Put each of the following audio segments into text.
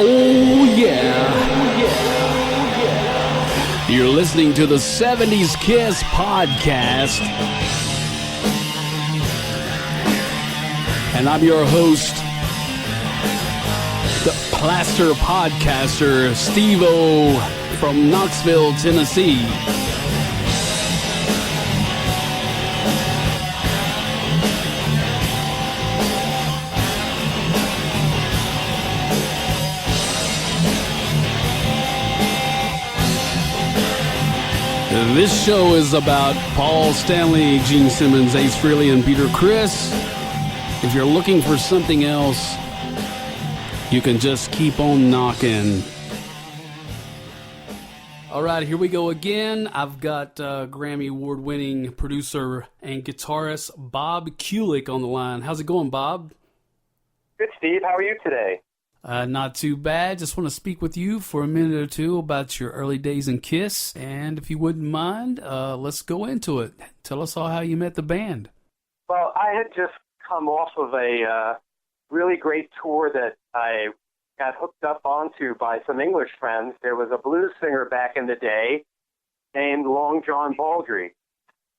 Oh yeah. You're listening to the 70s Kiss podcast. And I'm your host, the Plaster Podcaster, Steve-O from Knoxville, Tennessee. This show is about Paul Stanley, Gene Simmons, Ace Frehley, and Peter Criss. If you're looking for something else, you can just keep on knocking. All right, here we go again. I've got Grammy Award-winning producer and guitarist Bob Kulick on the line. How's it going, Bob? Good, Steve. How are you today? Not too bad. Just want to speak with you for a minute or two about your early days in Kiss. And if you wouldn't mind, let's go into it. Tell us all how you met the band. Well, I had just come off of a really great tour that I got hooked up onto by some English friends. There was a blues singer back in the day named Long John Baldry.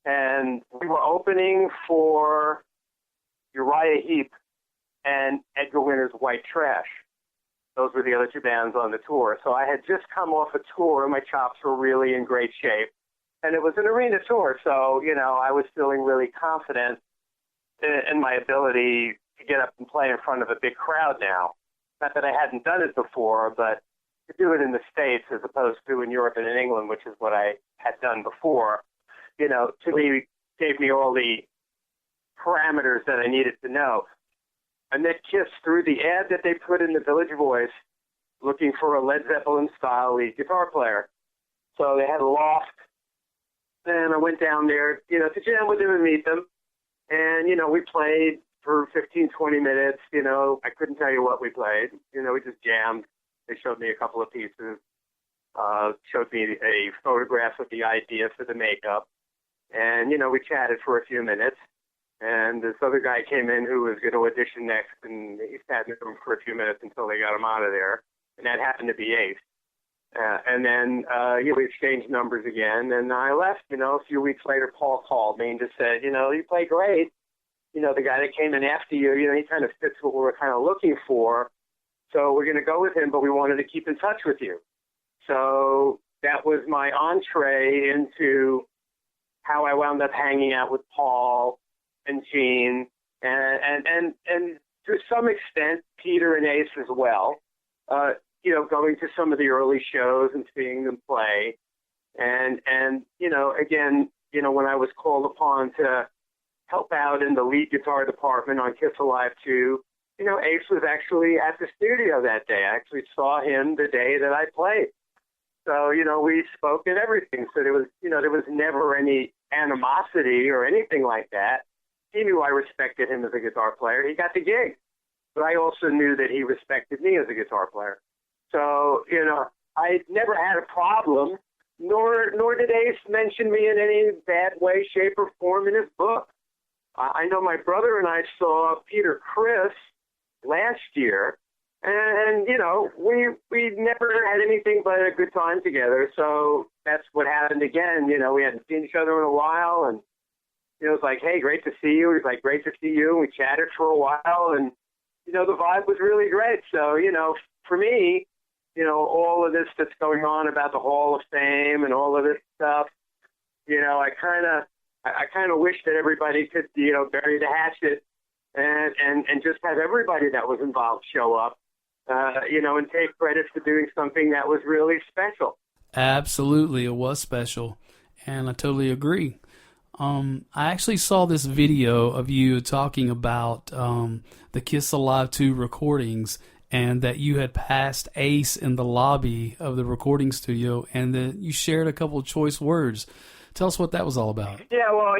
And we were opening for Uriah Heep and Edgar Winter's White Trash. Those were the other two bands on the tour. So I had just come off a tour, and my chops were really in great shape. And it was an arena tour, so, I was feeling really confident in my ability to get up and play in front of a big crowd now. Not that I hadn't done it before, but to do it in the States as opposed to in Europe and in England, which is what I had done before, to me, gave me all the parameters that I needed to know. I met Kiss through the ad that they put in the Village Voice looking for a Led Zeppelin-style lead guitar player. So they had a loft, and I went down there, to jam with them and meet them. And, we played for 15, 20 minutes. I couldn't tell you what we played. We just jammed. They showed me a couple of pieces, showed me a photograph of the idea for the makeup. And, we chatted for a few minutes. And this other guy came in who was going to audition next, and he sat in the room for a few minutes until they got him out of there. And that happened to be Ace. And then we exchanged numbers again, and I left. A few weeks later, Paul called me and just said, you play great. The guy that came in after you, he kind of fits what we were kind of looking for. So we're going to go with him, but we wanted to keep in touch with you. So that was my entree into how I wound up hanging out with Paul and Gene, and to some extent, Peter and Ace as well, going to some of the early shows and seeing them play. And again, when I was called upon to help out in the lead guitar department on Kiss Alive 2, Ace was actually at the studio that day. I actually saw him the day that I played. So, we spoke and everything. So there was never any animosity or anything like that. He knew I respected him as a guitar player. He got the gig. But I also knew that he respected me as a guitar player. So, I never had a problem, nor did Ace mention me in any bad way, shape, or form in his book. I know my brother and I saw Peter Criss last year, and we never had anything but a good time together. So that's what happened again. We hadn't seen each other in a while, and it was like, hey, great to see you. He was like, great to see you. We chatted for a while, and, the vibe was really great. So, for me, all of this that's going on about the Hall of Fame and all of this stuff, I kind of wish that everybody could, bury the hatchet and just have everybody that was involved show up, and take credit for doing something that was really special. Absolutely, it was special, and I totally agree. I actually saw this video of you talking about the Kiss Alive 2 recordings, and that you had passed Ace in the lobby of the recording studio, and that you shared a couple of choice words. Tell us what that was all about. Yeah, well,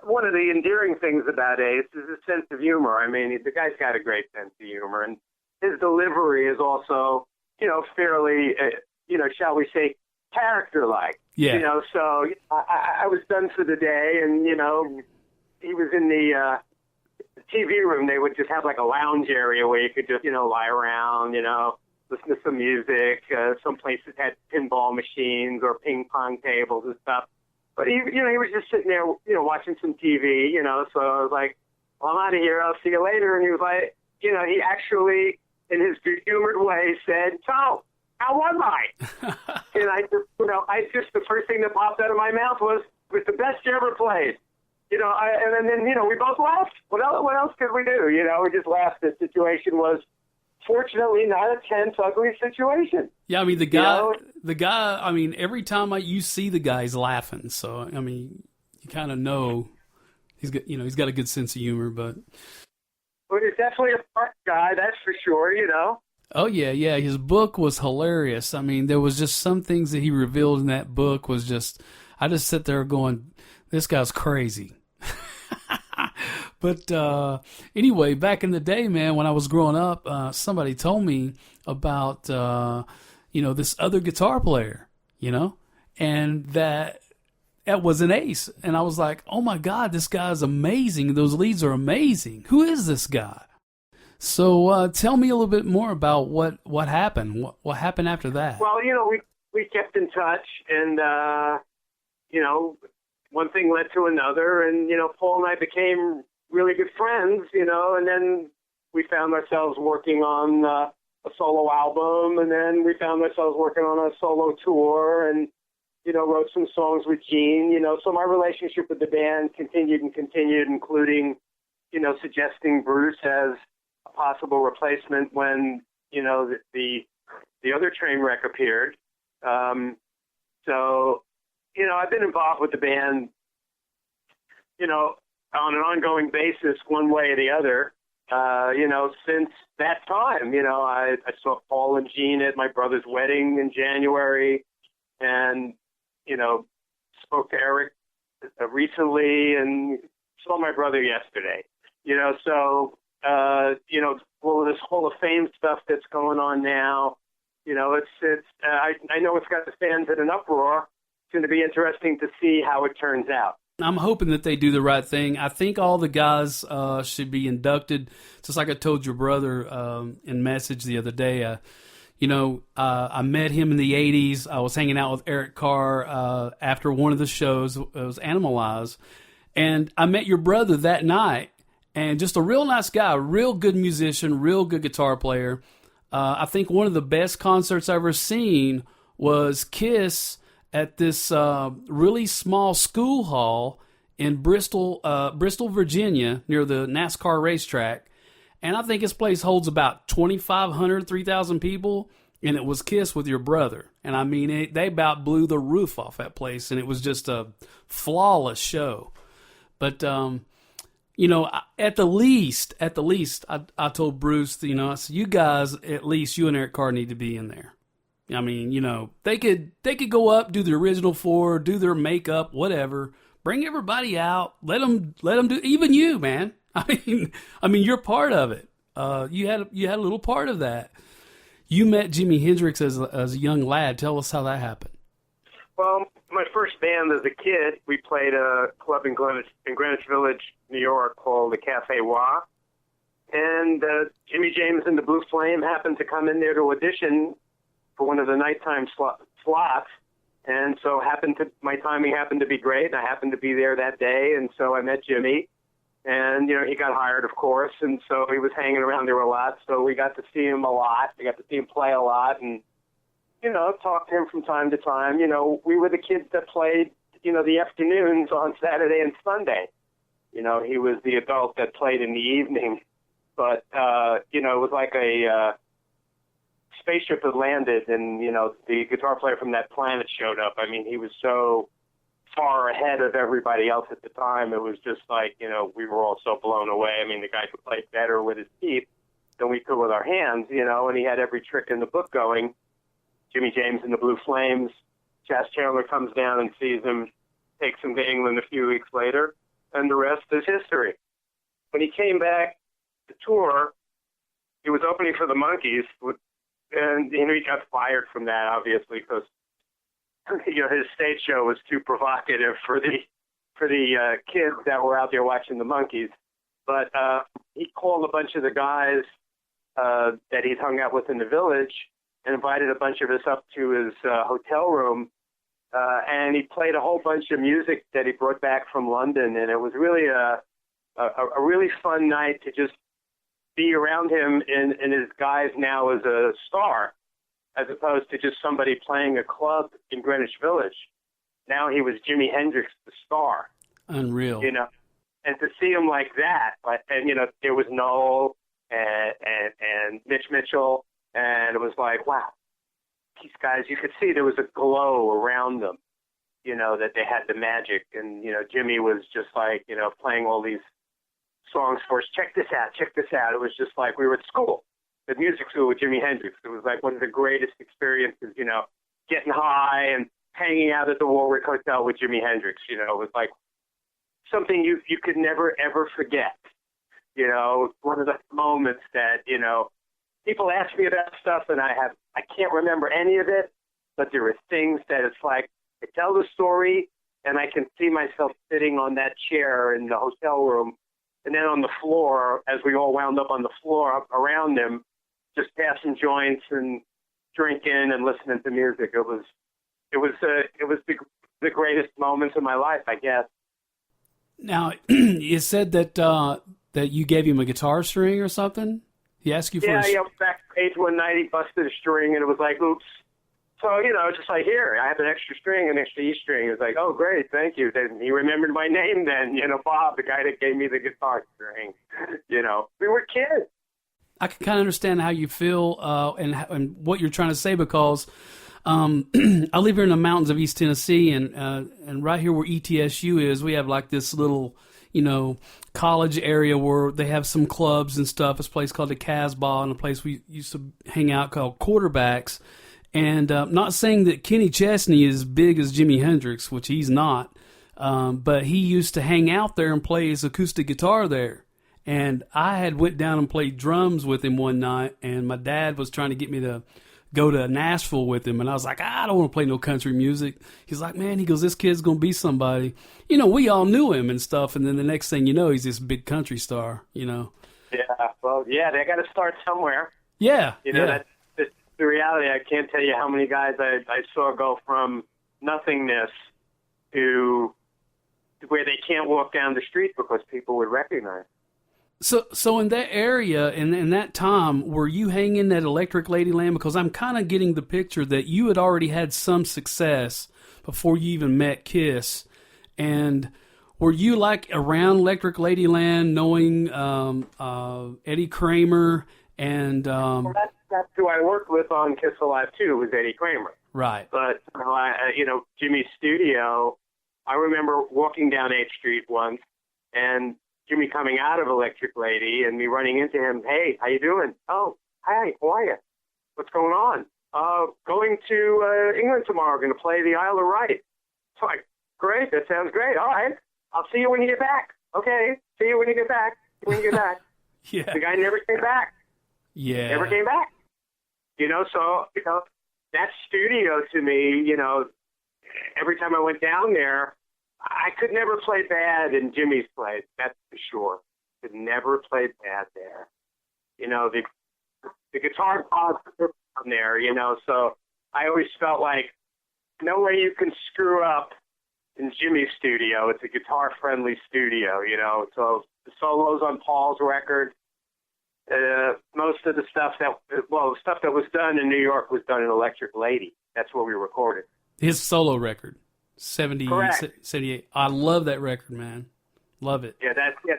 one of the endearing things about Ace is his sense of humor. I mean, the guy's got a great sense of humor, and his delivery is also, fairly, shall we say, character-like. Yeah. So I was done for the day, and, he was in the the TV room, they would just have like a lounge area where you could just, lie around, listen to some music. Some places had pinball machines or ping pong tables and stuff. But he was just sitting there, watching some TV, so I was like, well, I'm out of here. I'll see you later. And he was like, he actually, in his good-humored way, said, so, how was I? And I just, the first thing that popped out of my mouth was the best you ever played. And then, we both laughed. What else could we do? We just laughed. The situation was, fortunately, not a tense, ugly situation. Yeah, I mean, the guy, I mean, every time you see the guy, he's laughing. So, I mean, you kind of know he's got a good sense of humor, but he's definitely a smart guy, that's for sure, Oh, yeah. His book was hilarious. I mean, there was just some things that he revealed in that book was just, I just sit there going, this guy's crazy. But anyway, back in the day, man, when I was growing up, somebody told me about, this other guitar player, and that was an ace. And I was like, oh, my God, this guy's amazing. Those leads are amazing. Who is this guy? So tell me a little bit more about what happened. What happened after that? Well, we kept in touch, and, one thing led to another, and, Paul and I became really good friends, and then we found ourselves working on a solo album, and then we found ourselves working on a solo tour, and, wrote some songs with Gene, so my relationship with the band continued, including, suggesting Bruce as a possible replacement when, the other train wreck appeared. So, I've been involved with the band, on an ongoing basis, one way or the other, since that time. I saw Paul and Gene at my brother's wedding in January, and, spoke to Eric recently, and saw my brother yesterday. So, all of this Hall of Fame stuff that's going on now, I know it's got the fans in an uproar. It's going to be interesting to see how it turns out. I'm hoping that they do the right thing. I think all the guys should be inducted. Just like I told your brother in message the other day, I met him in the 80s. I was hanging out with Eric Carr after one of the shows. It was Animalize. And I met your brother that night. And just a real nice guy, real good musician, real good guitar player. I think one of the best concerts I've ever seen was Kiss at this really small school hall in Bristol, Virginia, near the NASCAR racetrack. And I think this place holds about 2,500, 3,000 people. And it was Kiss with your brother. And I mean, they about blew the roof off that place. And it was just a flawless show. But, at the least, I told Bruce, I said, you guys, at least you and Eric Carr need to be in there. I mean, they could go up, do the original four, do their makeup, whatever. Bring everybody out. Let them do. Even you, man. I mean, you're part of it. You had a little part of that. You met Jimi Hendrix as a young lad. Tell us how that happened. Well, my first band as a kid, we played a club in Greenwich Village, New York, called the Cafe Wah. And Jimmy James and the Blue Flame happened to come in there to audition for one of the nighttime slots. And so my timing happened to be great. And I happened to be there that day. And so I met Jimmy. And, he got hired, of course. And so he was hanging around there a lot. So we got to see him a lot. We got to see him play a lot. And, talk to him from time to time. We were the kids that played, the afternoons on Saturday and Sunday. He was the adult that played in the evening. But, it was like a spaceship had landed, and, the guitar player from that planet showed up. I mean, he was so far ahead of everybody else at the time. It was just like, we were all so blown away. I mean, the guy could play better with his teeth than we could with our hands, and he had every trick in the book going. Jimmy James and the Blue Flames. Chas Chandler comes down and sees him, takes him to England a few weeks later, and the rest is history. When he came back to tour, he was opening for the Monkees, and he got fired from that, obviously, because his stage show was too provocative for the kids that were out there watching the Monkees. But he called a bunch of the guys that he'd hung out with in the village and invited a bunch of us up to his hotel room. And he played a whole bunch of music that he brought back from London. And it was really a really fun night to just be around him in his guise now as a star, as opposed to just somebody playing a club in Greenwich Village. Now he was Jimi Hendrix, the star. Unreal. You know, and to see him like that, and, you know, there was Noel and Mitch Mitchell, and it was like, wow, these guys, you could see there was a glow around them, you know, that they had the magic. And, you know, Jimmy was just like, you know, playing all these songs for us. Check this out, check this out. It was just like we were at school, the music school with Jimi Hendrix. It was like one of the greatest experiences, you know, getting high and hanging out at the Warwick Hotel with Jimi Hendrix. You know, it was like something you could never, ever forget. You know, one of the moments that, you know, people ask me about stuff and I can't remember any of it, but there are things that it's like I tell the story and I can see myself sitting on that chair in the hotel room and then on the floor as we all wound up on the floor around him, just passing joints and drinking and listening to music. It was the greatest moments of my life, I guess. Now, you said that that you gave him a guitar string or something? He asked you for Yeah, backstage one night he busted a string and it was like, oops. So, you know, just like, here, I have an extra string, an extra E string. It was like, oh, great, thank you. Then he remembered my name then, you know, Bob, the guy that gave me the guitar string. You know, we were kids. I can kind of understand how you feel and what you're trying to say, because I live here in the mountains of East Tennessee, and right here where ETSU is, we have like this little, you know, college area where they have some clubs and stuff. It's a place called the Casbah, and a place we used to hang out called Quarterbacks. And not saying that Kenny Chesney is as big as Jimi Hendrix, which he's not, but he used to hang out there and play his acoustic guitar there. And I had went down and played drums with him one night, and my dad was trying to get me to go to Nashville with him, and I was like, I don't want to play no country music. He's like, man, he goes, this kid's going to be somebody. You know, we all knew him and stuff, and then the next thing you know, he's this big country star, you know. Yeah, well, yeah, they got to start somewhere. Yeah, you know, yeah. That's the reality. I can't tell you how many guys I saw go from nothingness to where they can't walk down the street because people would recognize. So in that area, in that time, were you hanging at Electric Ladyland? Because I'm kind of getting the picture that you had already had some success before you even met Kiss. And were you like around Electric Ladyland knowing Eddie Kramer and... Well, that's who I worked with on Kiss Alive 2 was Eddie Kramer. Right. But, you know, Jimmy's studio, I remember walking down 8th Street once and Jimmy coming out of Electric Lady and me running into him. Hey, how you doing? Oh, hi, how are you? What's going on? Going to England tomorrow. Going to play the Isle of Wight. So I, great, that sounds great. All right, I'll see you when you get back. Okay, see you when you get back. Yeah. The guy never came back. Yeah. Never came back. You know, so, you know, that studio to me, you know, every time I went down there, I could never play bad in Jimmy's place, that's for sure. Could never play bad there. You know, the guitar pods are on there, you know, so I always felt like no way you can screw up in Jimmy's studio. It's a guitar-friendly studio, you know. So the solos on Paul's record, most of the stuff that was done in New York was done in Electric Lady. That's where we recorded. His solo record. 78. I love that record, man. Love it. Yeah,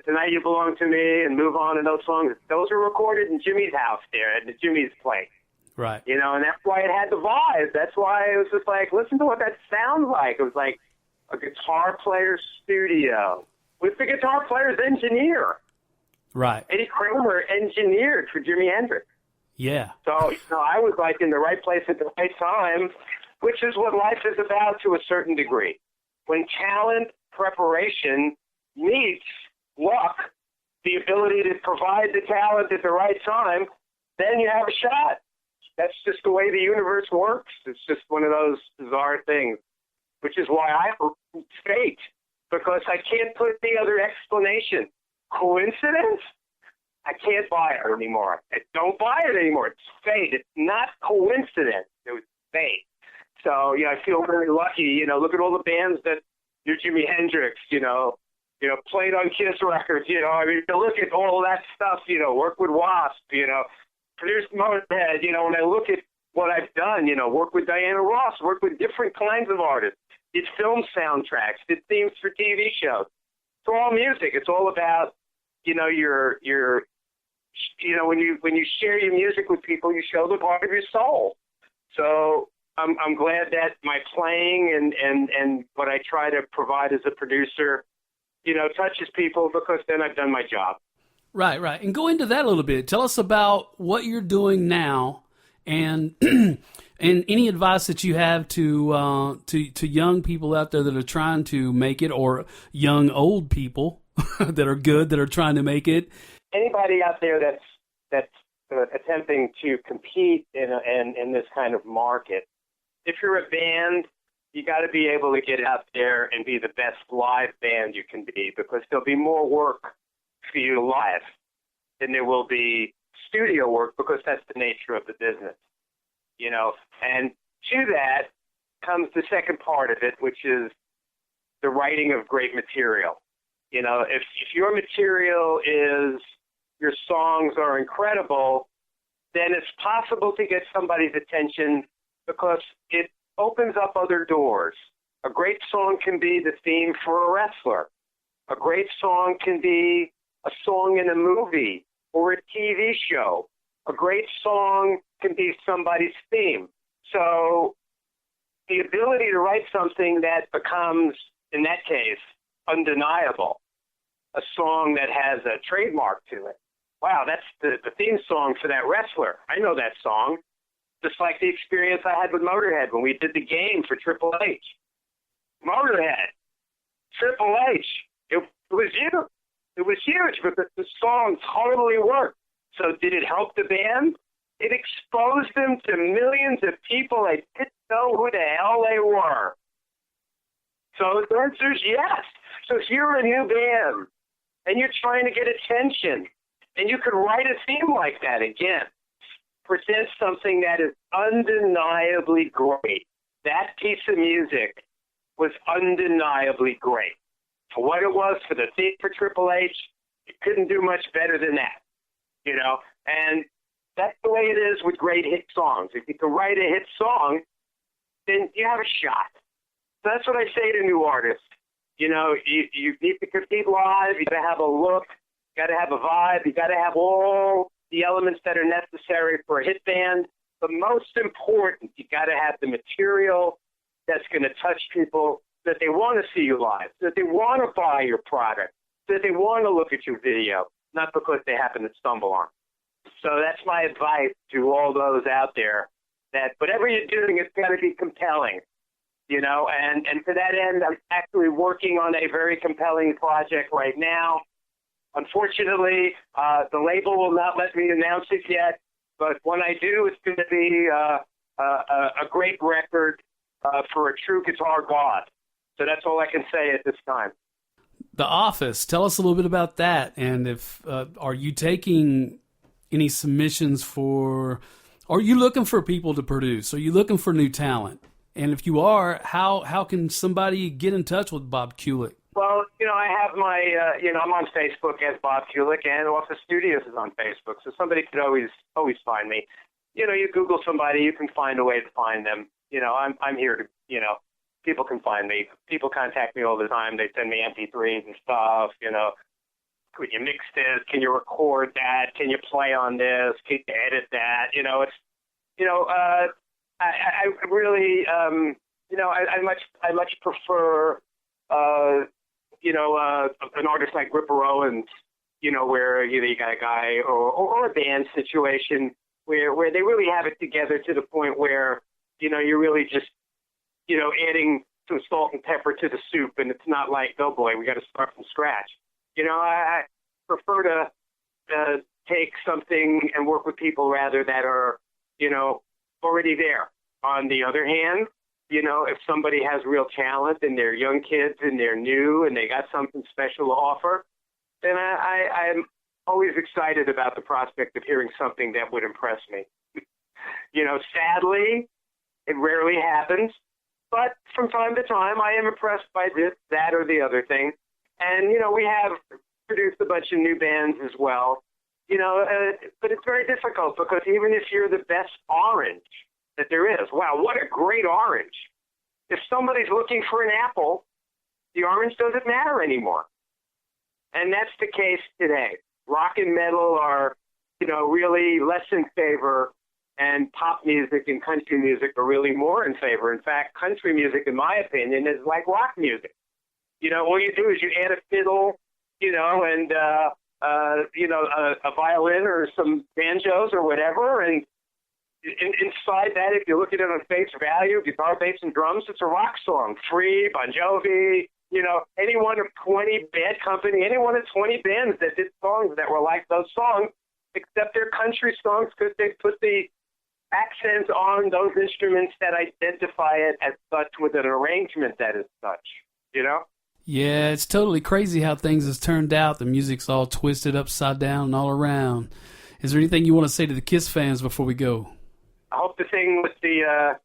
Tonight You Belong to Me and Move On and those songs. Those are recorded in Jimmy's house there at Jimmy's place. Right. You know, and that's why it had the vibe. That's why it was just like, listen to what that sounds like. It was like a guitar player's studio with the guitar player's engineer. Right. Eddie Kramer engineered for Jimi Hendrix. Yeah. So, you know, I was like in the right place at the right time, which is what life is about to a certain degree. When talent, preparation meets luck, the ability to provide the talent at the right time, then you have a shot. That's just the way the universe works. It's just one of those bizarre things, which is why I hope it's fate, because I can't put the other explanation. Coincidence? I can't buy it anymore. I don't buy it anymore. It's fate. It's not coincidence. It was fate. So, yeah, I feel very lucky. You know, look at all the bands that do Jimi Hendrix, played on Kiss records, I mean, to look at all of that stuff, work with Wasp, produced Motorhead, when I look at what I've done, work with Diana Ross, work with different kinds of artists, did film soundtracks, did themes for TV shows. It's all music. It's all about, your when you share your music with people, you show the part of your soul. So I'm glad that my playing and what I try to provide as a producer, touches people, because then I've done my job. Right. And go into that a little bit. Tell us about what you're doing now, and and any advice that you have to young people out there that are trying to make it, or young old people that are good, that are trying to make it. Anybody out there that's attempting to compete in this kind of market, if you're a band, you got to be able to get out there and be the best live band you can be, because there'll be more work for you live than there will be studio work, because that's the nature of the business, And to that comes the second part of it, which is the writing of great material. If your material is, your songs are incredible, then it's possible to get somebody's attention, because it opens up other doors. A great song can be the theme for a wrestler. A great song can be a song in a movie or a TV show. A great song can be somebody's theme. So the ability to write something that becomes, in that case, undeniable, a song that has a trademark to it. Wow, that's the theme song for that wrestler. I know that song. Just like the experience I had with Motorhead when we did the game for Triple H. Motorhead, Triple H, it was huge. It was huge because the song totally worked. So did it help the band? It exposed them to millions of people that didn't know who the hell they were. So the answer is yes. So if you're a new band and you're trying to get attention, and you could write a theme like that again, present something that is undeniably great. That piece of music was undeniably great. For what it was, for the theme for Triple H, it couldn't do much better than that, And that's the way it is with great hit songs. If you can write a hit song, then you have a shot. So that's what I say to new artists. You need to compete live. You got to have a look. You got to have a vibe. You got to have all the elements that are necessary for a hit band. But most important, you got to have the material that's going to touch people, that they want to see you live, that they want to buy your product, that they want to look at your video, not because they happen to stumble on it. So that's my advice to all those out there, that whatever you're doing, it's got to be compelling, and to that end, I'm actually working on a very compelling project right now. Unfortunately, the label will not let me announce it yet, but when I do, it's going to be a great record for a true guitar god. So that's all I can say at this time. The Office, tell us a little bit about that, and if are you taking any submissions for, are you looking for people to produce? Are you looking for new talent? And if you are, how can somebody get in touch with Bob Kulick? Well, I have my, I'm on Facebook as Bob Kulick, and Office Studios is on Facebook, so somebody could always find me. You Google somebody, you can find a way to find them. I'm here to, people can find me. People contact me all the time. They send me MP3s and stuff, Could you mix this? Can you record that? Can you play on this? Can you edit that? I really, I much prefer, an artist like Ripper Owens, where you got a guy or a band situation where they really have it together to the point where, you're really just, adding some salt and pepper to the soup, and it's not like, oh boy, we got to start from scratch. I prefer to take something and work with people rather that are, already there. On the other hand, if somebody has real talent and they're young kids and they're new and they got something special to offer, And I'm always excited about the prospect of hearing something that would impress me. Sadly, it rarely happens, but from time to time I am impressed by this, that, or the other thing. And, we have produced a bunch of new bands as well, but it's very difficult because even if you're the best orange that there is, wow, what a great orange. If somebody's looking for an apple, the orange doesn't matter anymore. And that's the case today. Rock and metal are, really less in favor, and pop music and country music are really more in favor. In fact, country music, in my opinion, is like rock music. All you do is you add a fiddle, and, a violin or some banjos or whatever, and inside that, if you look at it on face value, guitar, bass, and drums, it's a rock song. Free, Bon Jovi, any one of 20 Bad Company, any one of 20 bands that did songs that were like those songs, except they're country songs because they put the accent on those instruments that identify it as such with an arrangement that is such, Yeah, it's totally crazy how things has turned out. The music's all twisted upside down and all around. Is there anything you want to say to the Kiss fans before we go? I hope the thing with the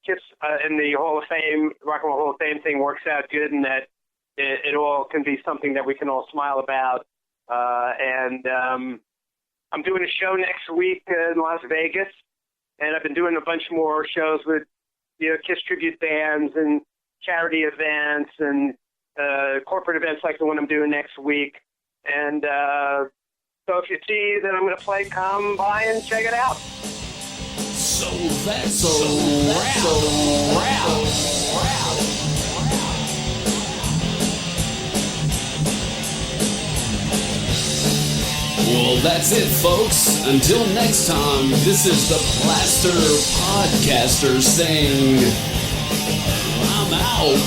Kiss in the Hall of Fame, Rock and Roll Hall of Fame thing works out good, and that it all can be something that we can all smile about. And I'm doing a show next week in Las Vegas, and I've been doing a bunch more shows with Kiss tribute bands and charity events and corporate events like the one I'm doing next week. And so if you see that I'm going to play, come by and check it out. So that's a wrap. Well, that's it, folks. Until next time, this is the Plaster Podcaster saying, I'm out.